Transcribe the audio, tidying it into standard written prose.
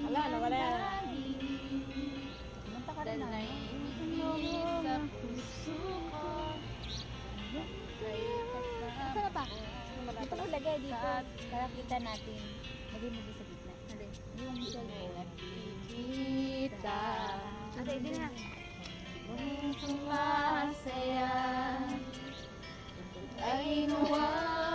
Wala, nawala. Kumanta ka rin na. Sa puso ko ay Saan na pa? Dito ko lagay dito. Para kita natin. Lagay mo dito sa gitna. Yung cellphone. kita Ate, hindi na. kung sumasaya ay nawala